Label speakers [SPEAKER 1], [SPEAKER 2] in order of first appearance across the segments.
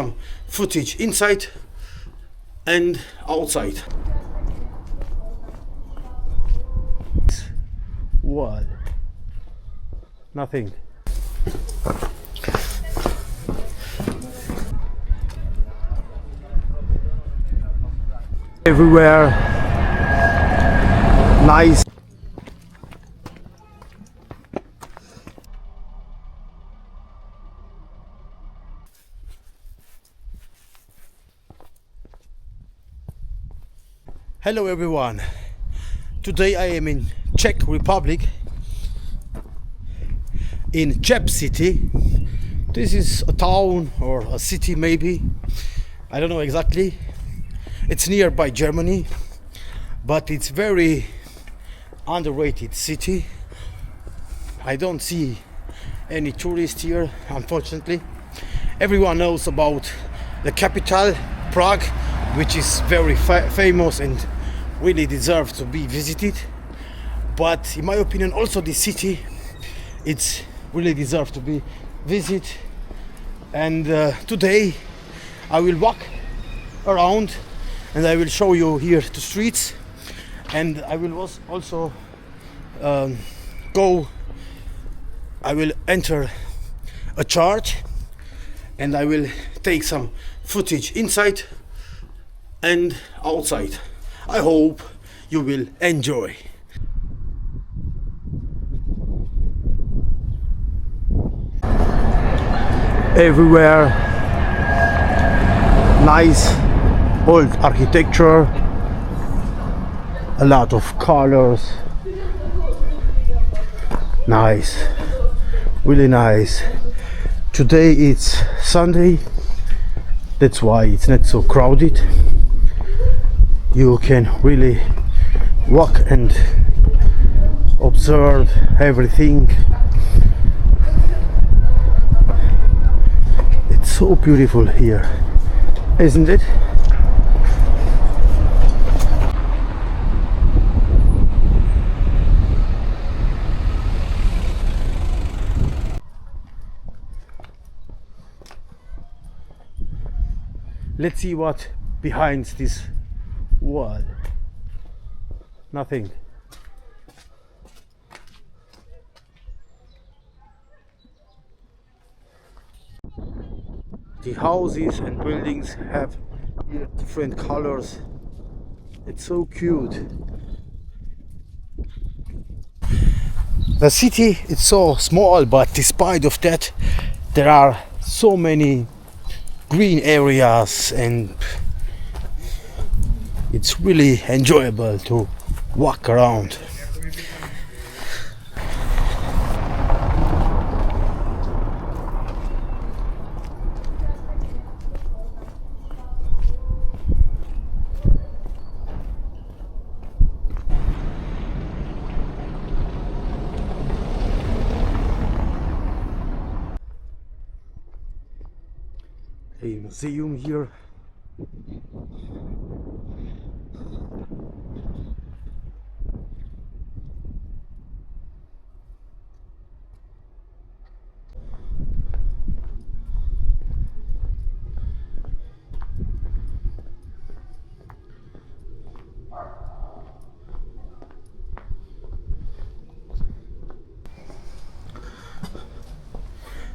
[SPEAKER 1] some footage inside and outside. What? Nothing. Everywhere nice. Hello everyone. Today I am in Czech Republic, in Cheb city. This is a town or a city maybe. I don't know exactly. It's nearby Germany, but it's very underrated city. I don't see any tourists here, unfortunately. Everyone knows about the capital, Prague, which is very famous and really deserves to be visited. But in my opinion, also the city, it's really deserves to be visited. And today I will walk around and I will show you here the streets, and I will also I will enter a church and I will take some footage inside and outside. I hope you will enjoy. Everywhere nice old architecture, a lot of colors, nice, really nice. Today it's Sunday, that's why it's not so crowded. You can really walk and observe everything. It's so beautiful here, isn't it? Let's see what behind this wall. Nothing. The houses and buildings have here different colors. It's so cute. The city is so small, but despite of that, there are so many green areas and it's really enjoyable to walk around. A museum here.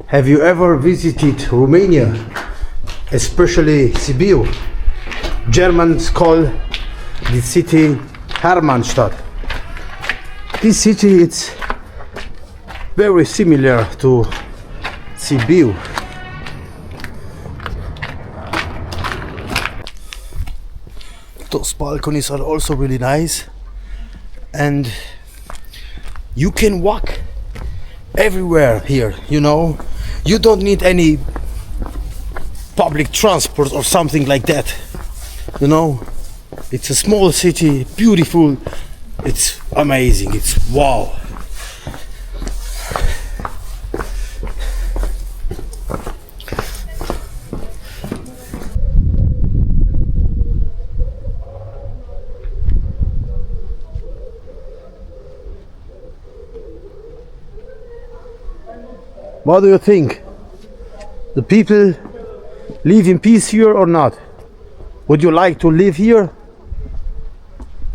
[SPEAKER 1] Have you ever visited Romania? Especially Sibiu. Germans call the city Hermannstadt. This city is very similar to Sibiu. Those balconies are also really nice, and you can walk everywhere here, you know. You don't need any public transport or something like that, you know. It's a small city, beautiful, it's amazing, it's wow. What do you think? The people live in peace here or not? Would you like to live here?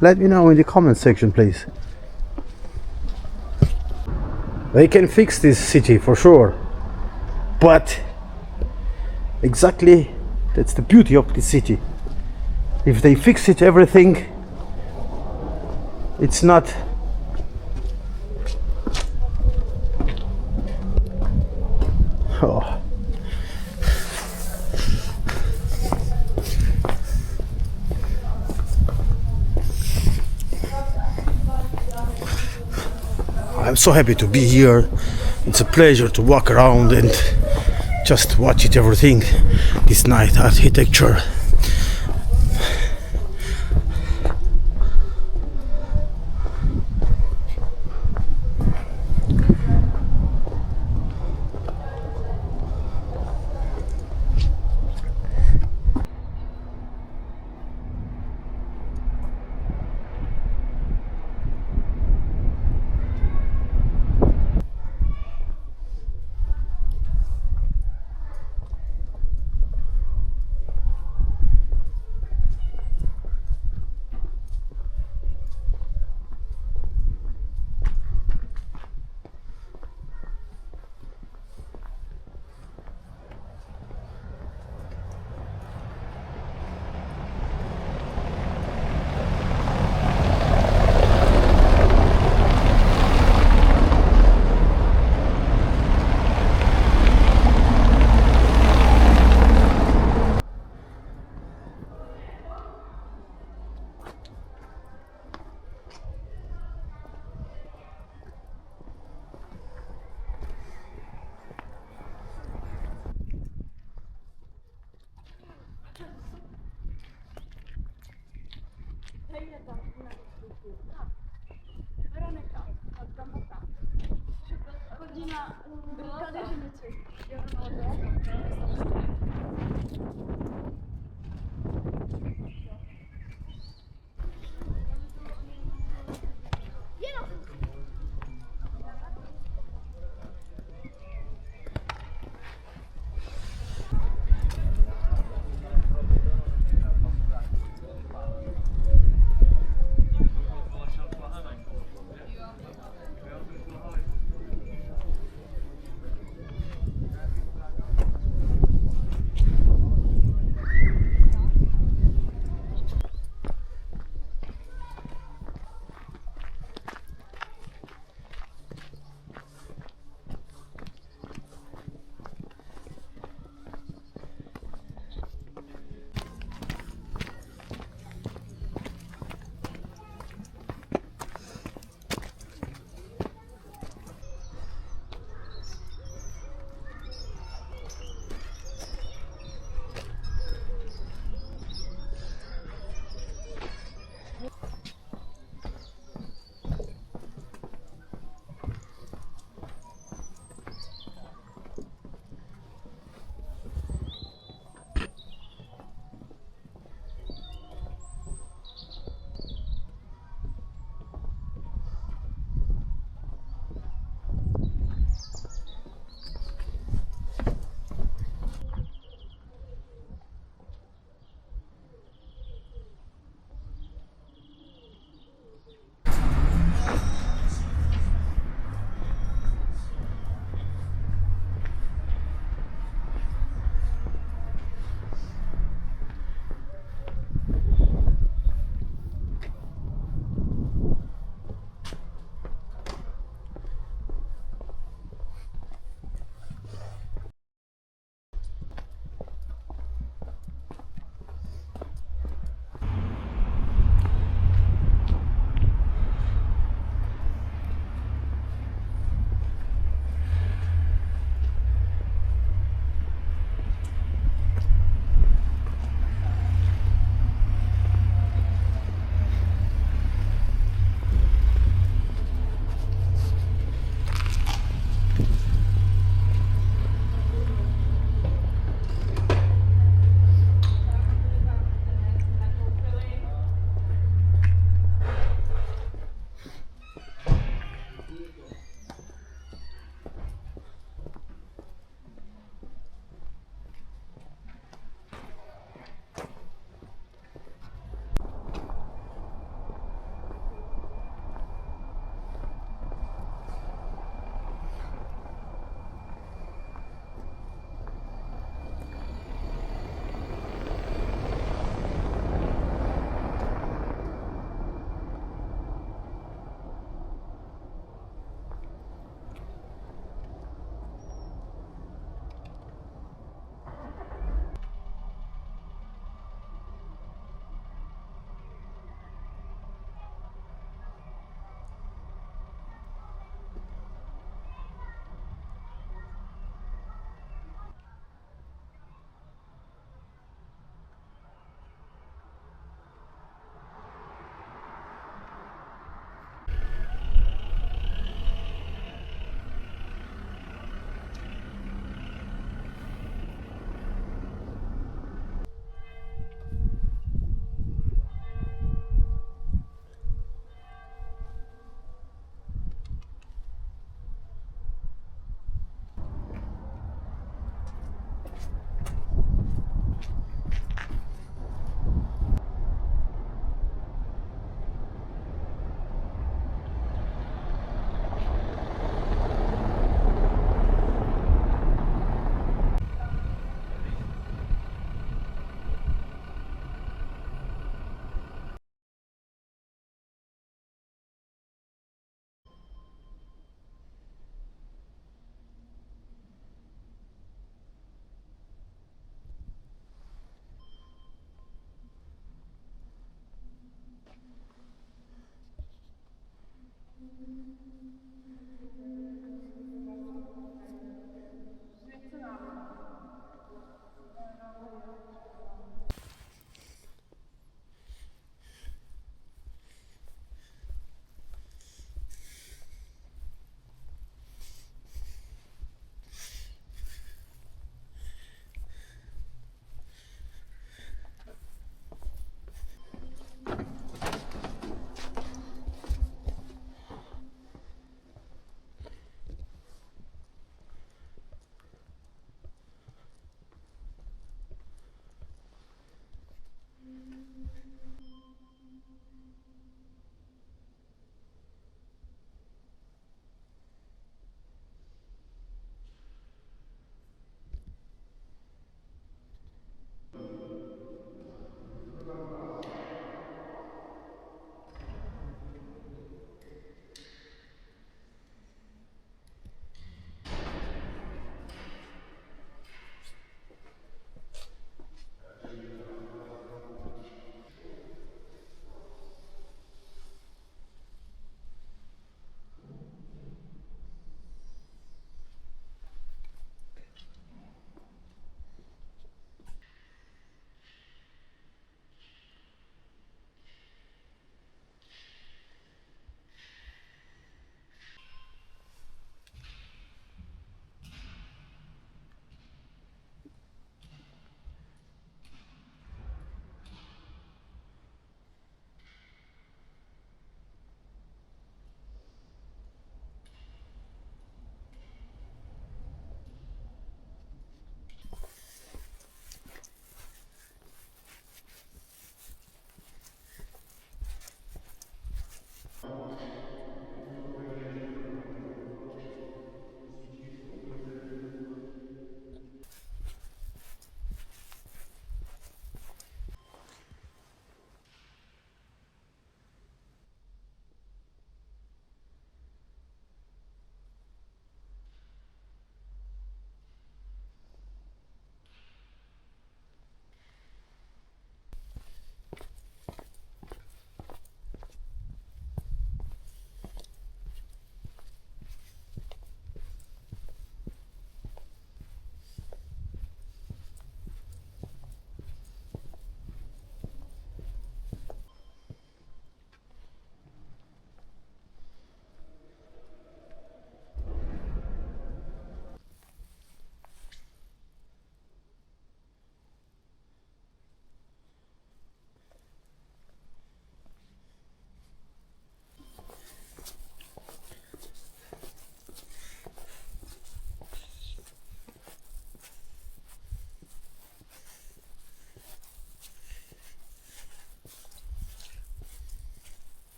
[SPEAKER 1] Let me know in the comment section, please. They can fix this city for sure, but exactly that's the beauty of the city. If they fix it, everything, it's not oh. I'm so happy to be here. It's a pleasure to walk around and just watch it, everything, this night architecture.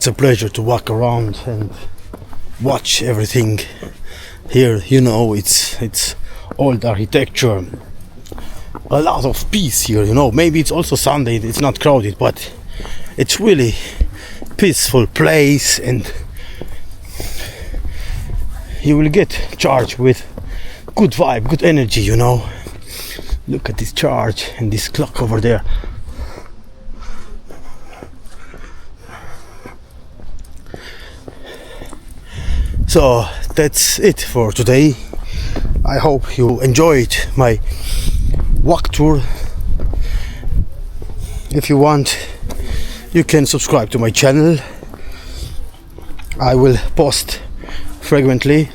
[SPEAKER 1] it's a pleasure to walk around and watch everything here. You know, it's old architecture, a lot of peace here. You know, maybe it's also Sunday, it's not crowded, but it's really peaceful place, and you will get charged with good vibe, good energy. You know, look at this church and this clock over there. So that's it for today. I hope you enjoyed my walk tour. If you want, you can subscribe to my channel. I will post frequently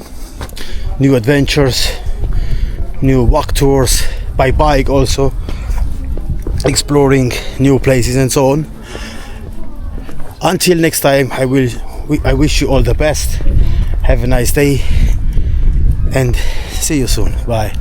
[SPEAKER 1] new adventures, new walk tours by bike, also exploring new places and so on. Until next time, I wish you all the best. Have a nice day and see you soon. Bye.